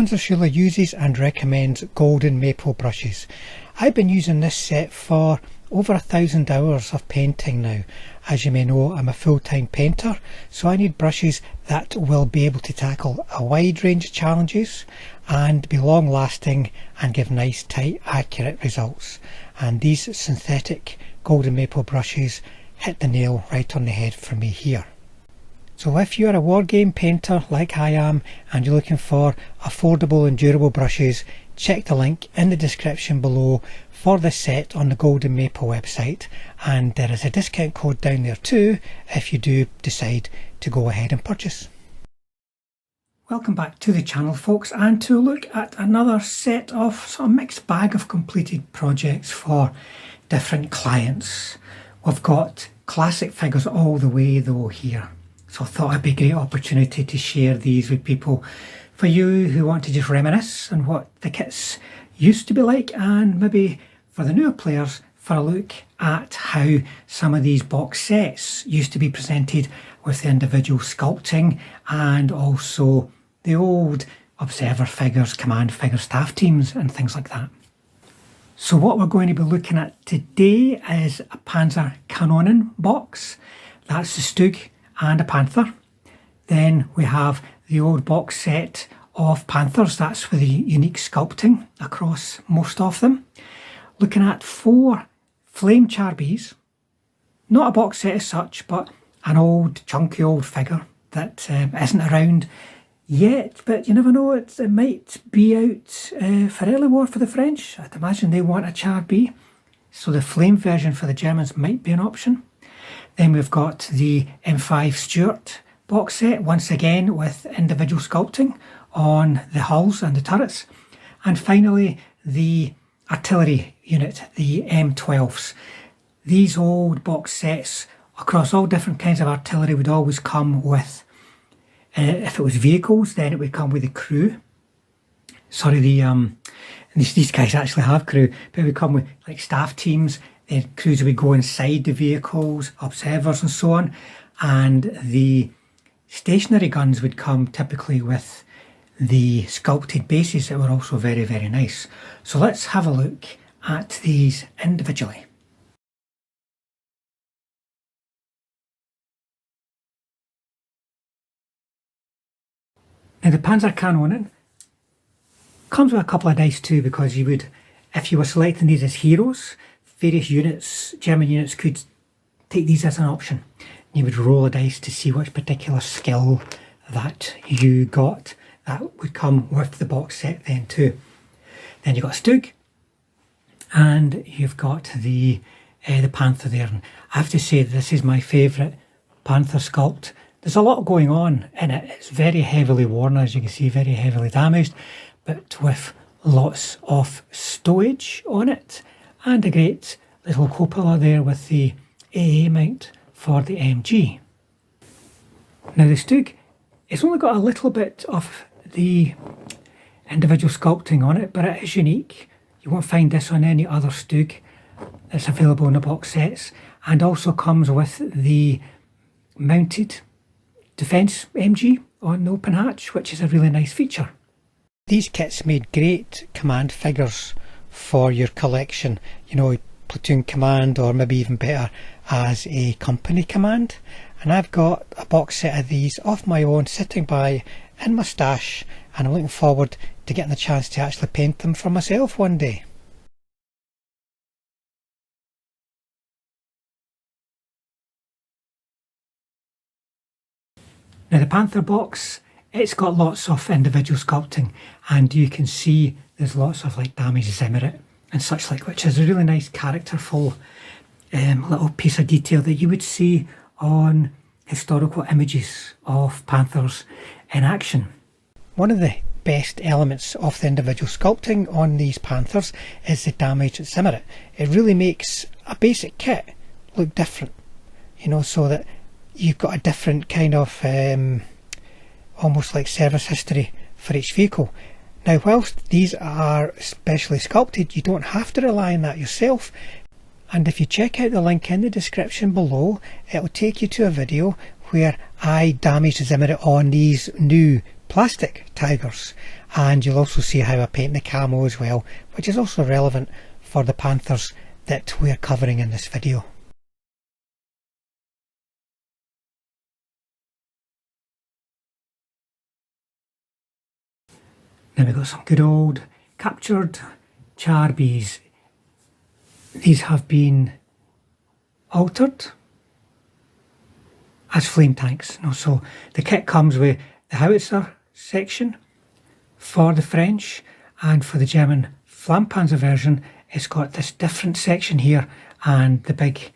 Panzer uses and recommends golden maple brushes. I've been using this set for over 1,000 hours of painting now. As you may know, I'm a full-time painter, so I need brushes that will be able to tackle a wide range of challenges and be long lasting and give nice, tight, accurate results. And these synthetic golden maple brushes hit the nail right on the head for me here. So if you're a wargame painter like I am and you're looking for affordable and durable brushes, check the link in the description below for this set on the Golden Maple website, and there is a discount code down there too if you do decide to go ahead and purchase. Welcome back to the channel, folks, and to look at another set of sort of mixed bag of completed projects for different clients. We've got classic figures all the way though here. So I thought it'd be a great opportunity to share these with people, for you who want to just reminisce on what the kits used to be like, and maybe for the newer players for a look at how some of these box sets used to be presented with the individual sculpting and also the old observer figures, command figure, staff teams and things like that. So what we're going to be looking at today is a Panzer box. That's the Stug and a Panther. Then we have the old box set of Panthers. That's with the unique sculpting across most of them. Looking at 4 Flame Charbies. Not a box set as such, but an old chunky old figure that isn't around yet, but you never know, it might be out for early war for the French. I'd imagine they want a Charbie, so the Flame version for the Germans might be an option. Then we've got the M5 Stuart box set, once again with individual sculpting on the hulls and the turrets. And finally the artillery unit, the M12s. These old box sets across all different kinds of artillery would always come with, if it was vehicles, then it would come with the crew. Sorry, these guys actually have crew, but it would come with like staff teams. The crews would go inside the vehicles, observers and so on, and the stationary guns would come typically with the sculpted bases that were also very, very nice. So let's have a look at these individually. Now the Panzer comes with a couple of dice too, because you would, if you were selecting these as heroes, various units, German units could take these as an option. You would roll a dice to see which particular skill that you got. That would come with the box set then too. Then you've got a Stug, and you've got the Panther there. And I have to say this is my favourite Panther sculpt. There's a lot going on in it. It's very heavily worn, as you can see, very heavily damaged, but with lots of stowage on it, and a great little cupola there with the AA mount for the MG. Now the Stug, it's only got a little bit of the individual sculpting on it, but it is unique. You won't find this on any other Stug that's available in the box sets, and also comes with the mounted defence MG on the open hatch, which is a really nice feature. These kits made great command figures for your collection, you know, platoon command, or maybe even better as a company command. And I've got a box set of these of my own sitting by in my stash, and I'm looking forward to getting the chance to actually paint them for myself one day. Now the Panther box, it's got lots of individual sculpting, and you can see there's lots of like damaged Zimmerit and such like, which is a really nice characterful little piece of detail that you would see on historical images of Panthers in action. One of the best elements of the individual sculpting on these Panthers is the damaged Zimmerit. It really makes a basic kit look different, you know, so that you've got a different kind of almost like service history for each vehicle. Now whilst these are specially sculpted, you don't have to rely on that yourself, and if you check out the link in the description below, it'll take you to a video where I damaged the Zimmerit on these new plastic tigers, and you'll also see how I paint the camo as well, which is also relevant for the Panthers that we're covering in this video. Now we've got some good old captured charbies. These have been altered as flame tanks. So the kit comes with the howitzer section for the French, and for the German Flammpanzer version it's got this different section here and the big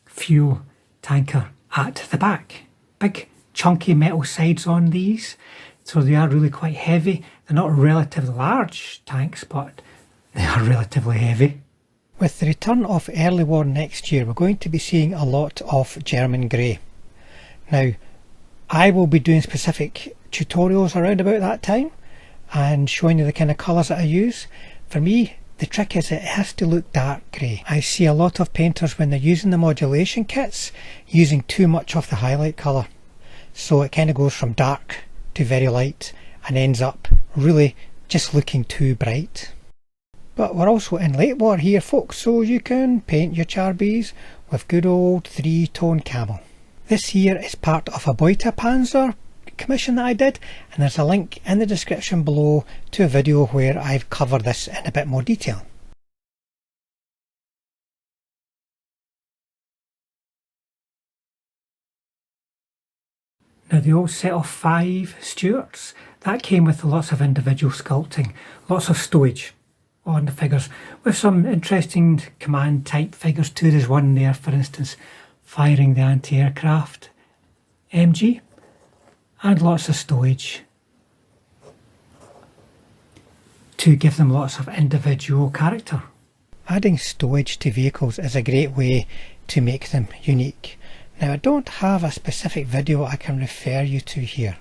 fuel tanker at the back. Big chunky metal sides on these, so they are really quite heavy. They're not relatively large tanks, but they are relatively heavy. With the return of early war next year, we're going to be seeing a lot of German grey. Now, I will be doing specific tutorials around about that time and showing you the kind of colours that I use. For me, the trick is it has to look dark grey. I see a lot of painters, when they're using the modulation kits, using too much of the highlight colour. So it kind of goes from dark to very light and ends up really just looking too bright. But we're also in late war here, folks, so you can paint your charbies with good old 3-tone camo. This here is part of a Beutepanzer commission that I did, and there's a link in the description below to a video where I've covered this in a bit more detail. Now the old set of 5 Stuarts, that came with lots of individual sculpting, lots of stowage on the figures, with some interesting command type figures too. There's one there, for instance, firing the anti-aircraft MG, and lots of stowage to give them lots of individual character. Adding stowage to vehicles is a great way to make them unique. Now I don't have a specific video I can refer you to here,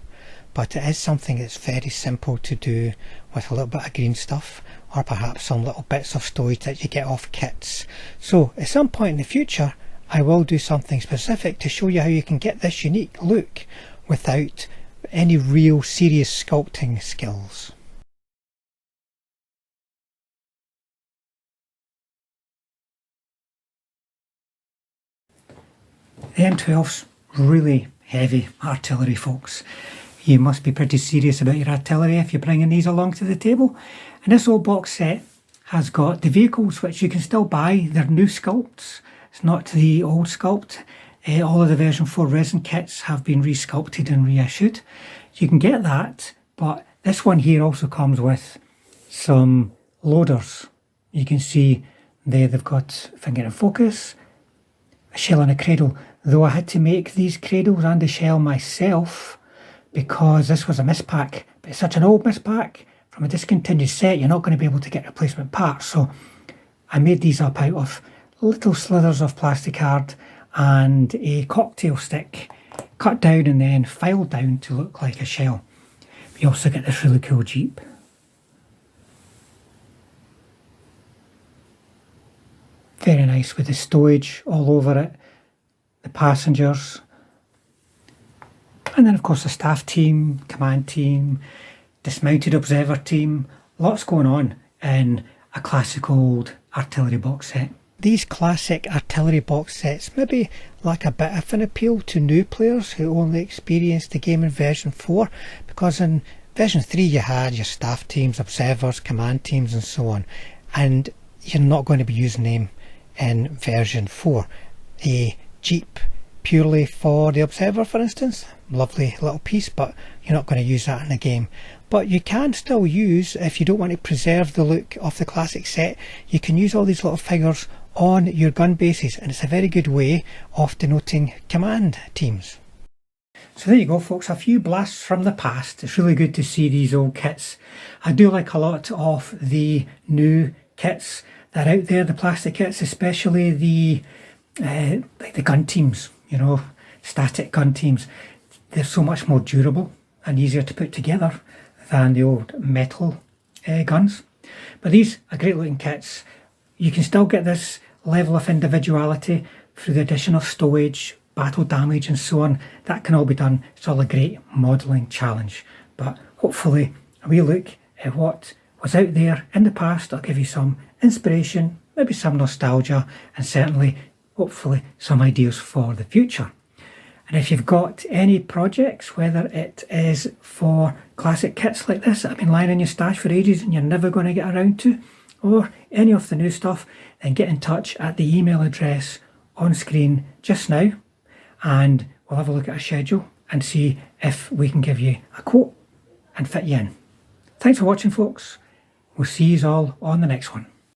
but it is something that's very simple to do with a little bit of green stuff, or perhaps some little bits of stowage that you get off kits. So at some point in the future I will do something specific to show you how you can get this unique look without any real serious sculpting skills. The M12's really heavy artillery, folks. You must be pretty serious about your artillery if you're bringing these along to the table. And this old box set has got the vehicles which you can still buy. They're new sculpts. It's not the old sculpt. All of the version 4 resin kits have been resculpted and reissued. You can get that, but this one here also comes with some loaders. You can see they've got, if I can get in focus, a shell and a cradle. Though I had to make these cradles and the shell myself because this was a mispack. But it's such an old mispack from a discontinued set, you're not going to be able to get replacement parts. So I made these up out of little slithers of plastic card and a cocktail stick, cut down and then filed down to look like a shell. You also get this really cool Jeep. Very nice with the stowage all over it, the passengers, and then of course the staff team, command team, dismounted observer team. Lots going on in a classic old artillery box set. These classic artillery box sets maybe lack a bit of an appeal to new players who only experienced the game in version 4, because in version 3 you had your staff teams, observers, command teams and so on, and you're not going to be using them in version 4. A Jeep purely for the observer, for instance, lovely little piece, but you're not going to use that in the game. But you can still use, if you don't want to preserve the look of the classic set, you can use all these little figures on your gun bases, and it's a very good way of denoting command teams. So there you go, folks, a few blasts from the past. It's really good to see these old kits. I do like a lot of the new kits that are out there, the plastic kits, especially the like the gun teams, you know, static gun teams. They're so much more durable and easier to put together than the old metal guns. But these are great looking kits. You can still get this level of individuality through the addition of stowage, battle damage and so on. That can all be done. It's all a great modelling challenge. But hopefully a wee look at what was out there in the past. I'll give you some inspiration, maybe some nostalgia, and certainly, hopefully, some ideas for the future. And if you've got any projects, whether it is for classic kits like this that have been lying in your stash for ages and you're never going to get around to, or any of the new stuff, then get in touch at the email address on screen just now, and we'll have a look at a schedule and see if we can give you a quote and fit you in. Thanks for watching, folks. We'll see you all on the next one.